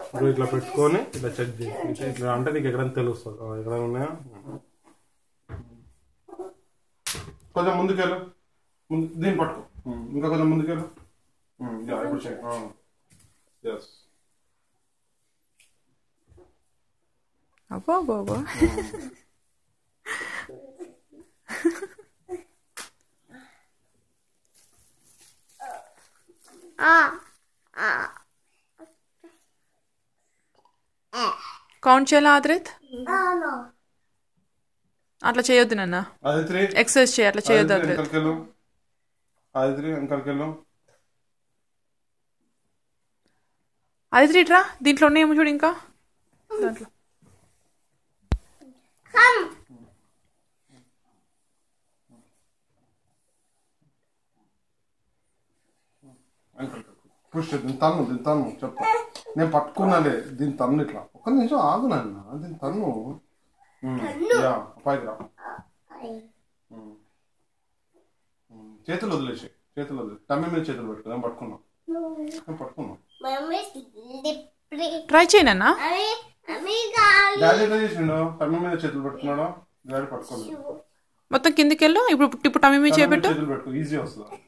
ఇప్పుడు ఇట్లా పెట్టుకొని ఇట్లా చెక్ చేయి. ఇట్లా అంటే నీకు ఎక్కడైనా తెలుస్తుంది, ఎక్కడైనా ఉన్నాయా. కొంచెం ముందుకెళ్ళు, దీన్ని పట్టుకో, ఇంకా కొంచెం ముందుకెళ్ళు. ఇప్పుడు చెక్. ఎస్. అబ్బో బాబా. కౌంట్ చేయాలా ఆద్రిత్? అట్లా చేయొద్దు నాన్న, ఎక్సర్సైజ్ చేయ, అట్లా చేయొద్దు ఆద్రిత్. ఆదిత్రి ఇట్రా, దీంట్లో ఉన్నాయేమో చూడు ఇంకా దాంట్లో. దీని తన్ను చెప్తా, నేను పట్టుకున్నాలే దీని తన్ను. ఇట్లా ఒక్క నిమిషం ఆగు నాన్న, దీని తన్ను. పైకి రా, చేతులు వదిలేసి, టమ్మి మీద చేతులు పెట్టుకో. నేను పట్టుకున్నా. ట్రై చేయనన్నా. డాడీ ఎట్లా చేసిండు? టమ్మి మీద చేతులు పెట్టుకున్నాడు, డాడీ పట్టుకోలేదు. మొత్తం కిందికి వెళ్ళు. ఇప్పుడు టమ్మి మీద చేతులు పెట్టుకో, ఈజీ వస్తుంది.